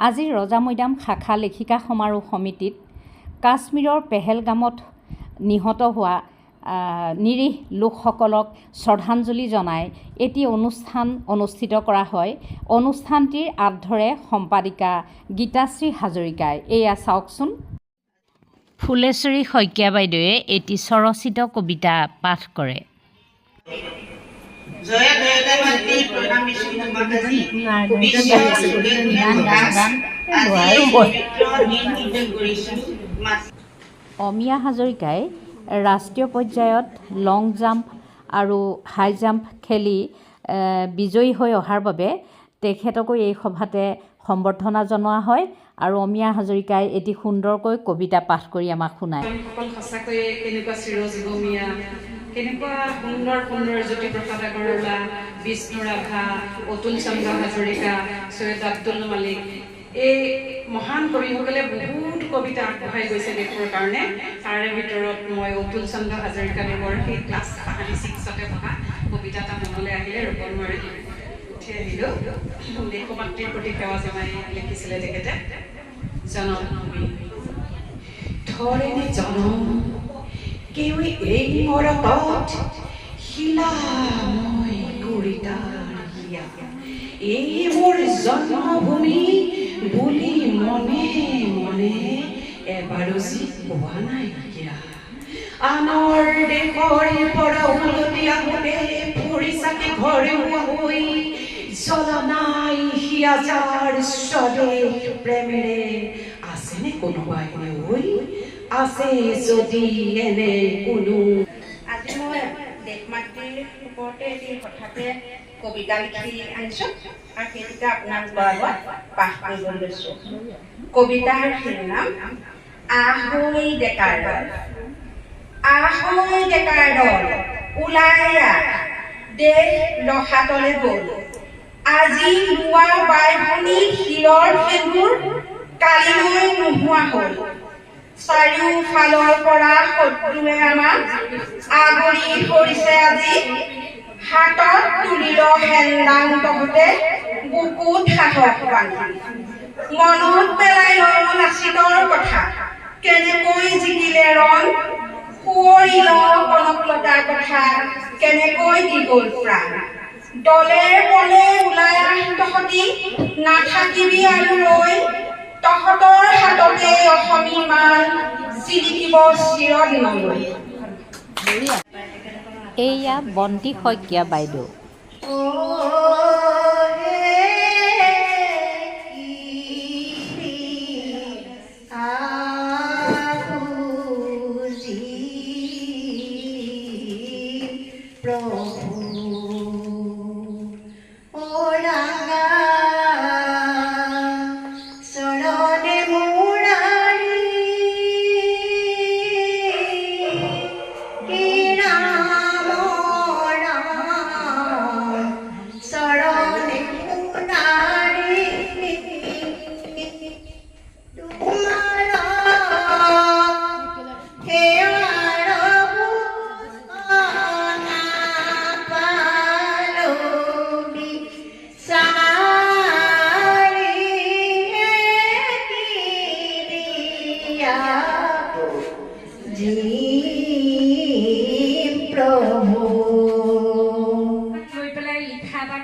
আজি ৰজা মৈদাম শাখা লেখিকা সমাৰোহ সমিতিত কাশ্মীৰৰ পেহেলগামত নিহত হোৱা নিৰীহ লোকসকলক শ্ৰদ্ধাঞ্জলি জনাই এটি অনুষ্ঠান অনুষ্ঠিত কৰা হয়। অনুষ্ঠানটিৰ আঁত ধৰে সম্পাদিকা গীতাশ্ৰী হাজৰিকাই। এয়া চাওকচোন। ফুলেশ্বৰী শইকীয়া বাইদেৱে এটি স্বৰচিত কবিতা পাঠ কৰে। অমিয়া হাজৰিকাই ৰাষ্ট্ৰীয় পৰ্যায়ত লং জাম্প আৰু হাই জাম্প খেলি বিজয়ী হৈ অহাৰ বাবে তেখেতকো এই সভাতে সম্বৰ্ধনা জনোৱা হয় আৰু অমিয়া হাজৰিকাই এটি সুন্দৰকৈ কবিতা পাঠ কৰি আমাক শুনায়। সঁচাকৈয়ে কেনেকুৱা চিৰজীৱমীয়া, কেনেকুৱা সুন্দৰ সুন্দৰ জ্যোতিপ্ৰসাদ আগৰৱালা, বিষ্ণু ৰাভা, অতুল চন্দ্ৰ হাজৰিকা, সৈয়দ আব্দুল মালিক, এই মহান কবিসকলে বহুত কবিতা আগবঢ়াই গৈছে দেশৰ কাৰণে। তাৰে ভিতৰত মই অতুল চন্দ্ৰ হাজৰিকাদেৱৰ সেই ক্লাছ 6তে পঢ়া কবিতা এটা মনলৈ আহিলে, ৰূপৰ মাৰি উঠি আহিলোঁ। দেশমাতৃৰ প্ৰতি সেৱা জনাই লিখিছিলে তেখেতে। জনম ধৰেণী জনম কেউই এই মৰকত শিলা মই কুৰিতাৰ হিয়া, এই মোৰ জন্মভূমি বুলি মনে মনে এবাৰো যি পোৱা নাই কিয়া। আনৰ দেশৰ পৰা উলটি আহোঁতে ফুৰি চাকি ঘৰুৱা হৈ জ্বলা নাই হিয়া যাৰ স্বদেশ প্ৰেমেৰে। আছেনে কোনোবাই ঐ, আছে যদি এনে কোনো। আজি মই দেশমাতৃৰ ওপৰতে এটি হঠাতে কবিতা লিখি আনিছোঁ আৰু সেইটোকে আপোনালোকৰ আগত পাঠ কৰিবলৈ লৈছোঁ। কবিতাৰ শিৰোনাম আহৈ ডেকাৰ দল। আহৈ ডেকাৰ দল ওলাই আহ, দেশ লহাতলে গ'ল। আজি লোৱা বাই ভনী শিৰৰ সেন্দুৰ কালিলৈ নোহোৱা হ'ল। চাৰিওফালৰ পৰা শত্ৰুৱে আমাক আগুৰি ধৰিছে আজি। হাতত তুলিল হেন্দাং তহতে বুকুত সাহস বান্ধি। মনত পেলাই লওঁ লাচিতৰ কথা, কেনেকৈ জিকিলে ৰণ। সুঁৱৰিল কনকলতাৰ কথা, কেনেকৈ দি গ'ল প্ৰাণ। দলে বলে ওলাই আহ তহঁতি, নাথাকিবি আৰু ৰৈ। তহঁতৰ হাততে অসমী মান জিলিকিব চিৰদিনলৈ। এয়া বন্তি শইকীয়া বাইদেউ।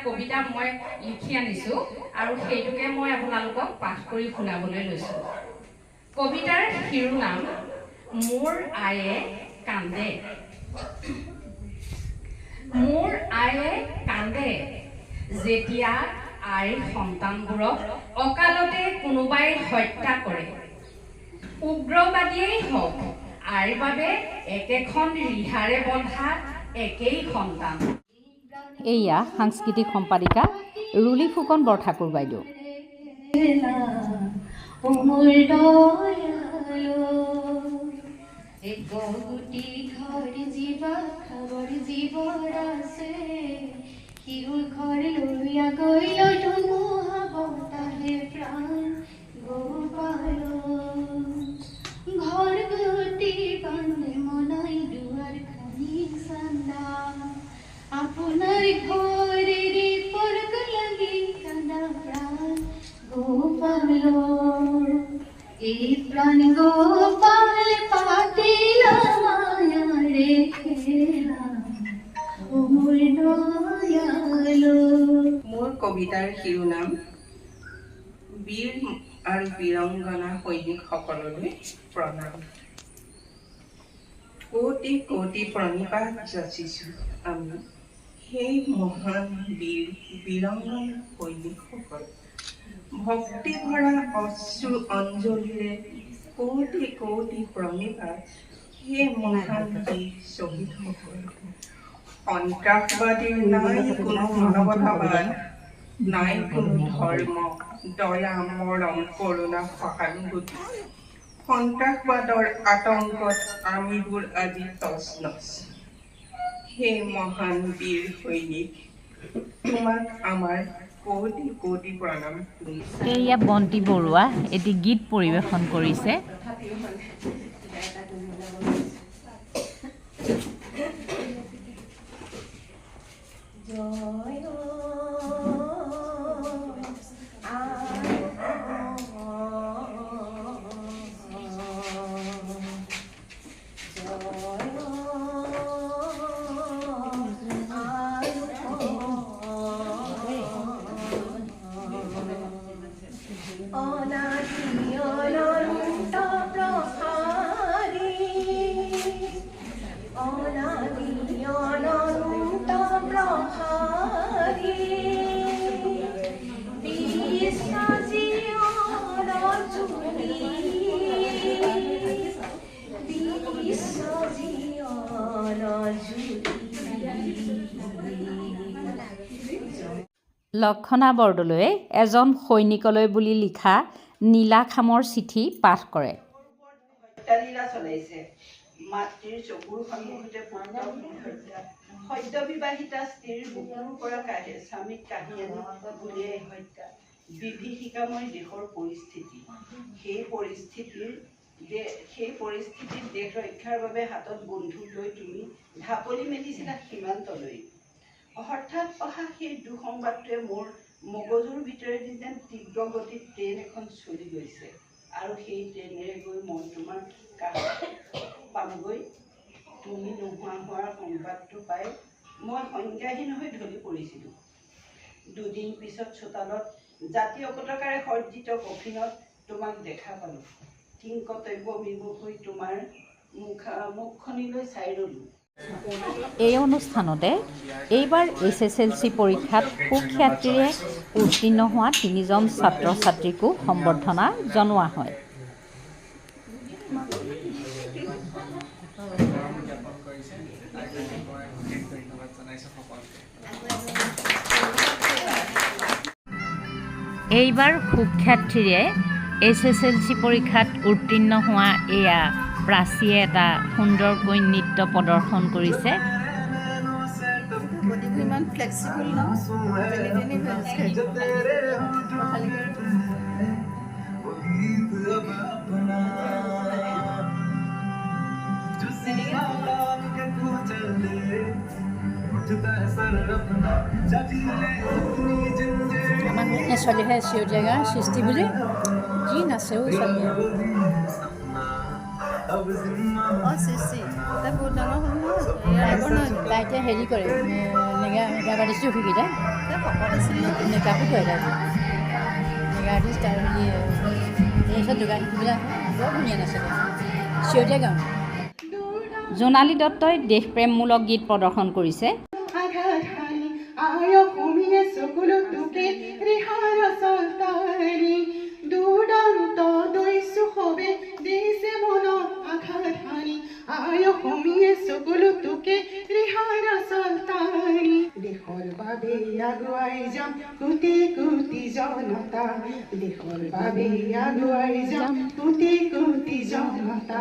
কবিতা মই লিখি আনিছোঁ আৰু সেইটোকে মই আপোনালোকক পাঠ কৰি শুনাবলৈ লৈছোঁ। কবিতাৰ শিৰোনাম মোৰ আয়ে কান্দে। মোৰ আয়ে কান্দে যেতিয়া আইৰ সন্তানবোৰক অকালতে কোনোবাই হত্যা কৰে। উগ্ৰবাদীয়েই হওক, আইৰ বাবে একেখন ৰিহাৰে বন্ধা একেই সন্তান। এয়া সাংস্কৃতিক সম্পাদিকা ৰুলি ফুকন বৰঠাকুৰ বাইদেউ। আপোনাৰ ঘৰেৰে পৰক লাগি কান্দা প্ৰাণ গোপাল এই প্ৰাণ গোপাল পাতিলা মায়া ৰেখেলা ও মোৰ দয়ালো। মোৰ কবিতাৰ শিৰোনাম বীৰ আৰু বীৰংগনা সৈনিকসকললৈ প্ৰণাম। কোটি কোটি প্ৰণিপাত যাচিছোঁ আমি সেই মহান বীৰ বীৰংগনা সৈনিকসকল। ভক্তি ভৰা অশ্ৰু অঞ্জলিৰে কোটি কোটি প্ৰণিপাত সেই মহান বীৰ শ্বহীদসকল। সন্ত্ৰাসবাদীৰ নাই কোনো মানৱতাবাদ, নাই কোনো ধৰ্ম, দয়া মৰম কৰুণা সহানুভূতি। সন্ত্ৰাসবাদৰ আতংকত আমিবোৰ আজি তছনছ। হে মহান বীৰ সৈনিক, তোমাক আমাৰ কোটি কোটি প্ৰণাম। এয়া বন্তি বৰুৱা এটি গীত পৰিৱেশন কৰিছে। লক্ষণা বৰদলৈয়ে এজন সৈনিকলৈ বুলি লিখা নীলাখামৰ চিঠি পাঠ কৰে। হত্যালীলা চলাইছে। মাতৃৰ চকুৰ সন্মুখতে পুত্ৰ হত্যা, সদ্য বিবাহিতা স্ত্ৰীৰ বুকুৰ পৰা স্বামীক কাঢ়ি আনি গুলীয়াই হত্যা। বিভীষিকাময় দেশৰ পৰিস্থিতি। সেই পৰিস্থিতিত দেশ ৰক্ষাৰ বাবে হাতত বন্ধুক লৈ তুমি ঢাপলি মেলিছিলা সীমান্তলৈ। হঠাৎ অহা সেই দুঃসংবাদটোৱে মোৰ মগজুৰ ভিতৰেদি যেন তীব্ৰ গতিত ট্ৰেইন এখন চলি গৈছে, আৰু সেই ট্ৰেইনেৰে গৈ মই তোমাৰ কাষত পামগৈ। তুমি নোহোৱা হোৱাৰ সংবাদটো পাই মই সংজ্ঞাহীন হৈ ঢলি পৰিছিলোঁ। দুদিন পিছত চোতালত জাতীয় পতাকাৰে সজ্জিত কফিনত তোমাক দেখা পালোঁ। কিংকৰ্তব্য বিমুখ হৈ তোমাৰ মুখখনিলৈ চাই ৰ'লোঁ। এই অনুষ্ঠানতে এইবাৰ SSLC পৰীক্ষাত সুখ্যাতিৰে উত্তীৰ্ণ হোৱা 3জন ছাত্ৰ ছাত্ৰীকো সম্বৰ্ধনা জনোৱা হয়। এইবাৰ সুখ্যাতিৰে SSLC পৰীক্ষাত উত্তীৰ্ণ হোৱা এয়া প্ৰাচীয়ে এটা সুন্দৰকৈ নৃত্য প্ৰদৰ্শন কৰিছে। ইমান ফ্লেক্সিবল ন আমাৰ ছোৱালীহে চিঞৰ জেগা সৃষ্টি বুলি কি নাচেও ছোৱালী। তাই এতিয়া হেৰি কৰে নেগা আৰ্টিষ্টো শিকি যায়, মেকআপো কৰে তাই নেগা আৰ্টিষ্ট। আৰু এই চব যোগান শিকিবলৈ বৰ ধুনীয়া নাচে চিঞৰতে গাওঁ। জোনালী দত্তই দেশপ্ৰেমমূলক গীত প্ৰদৰ্শন কৰিছে। দেশৰ বাবে আগুৱাই যাম কোটি কোটি জনতা, দেশৰ বাবে আগুৱাই যাম কোটি কোটি জনতা।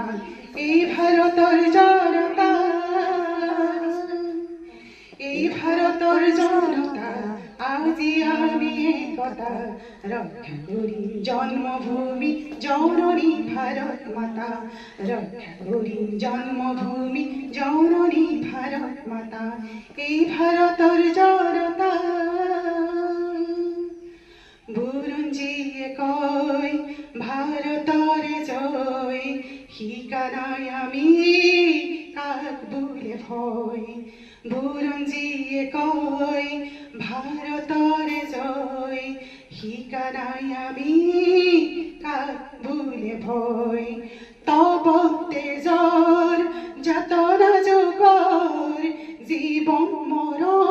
এই ভাৰতৰ জনতা, এই ভাৰতৰ জনতা আজি আমি একতা ৰক্ষা কৰি জন্মভূমি জননী ভাৰত মাতা, ৰক্ষা কৰি জন্মভূমি জননী ভাৰত মাতা। এই ভাৰতৰ জনতা বুৰঞ্জীয়ে কয় ভাৰতৰে জয়, শিকা নাই আমি কাক বোলে ভয়। বুৰঞ্জীয়ে কয় ভাৰতৰে জয়, শিকা নাই আমি কাক বোলে ভয়। তব তেজৰ যাতনা যুগৰ জীৱন মৰণ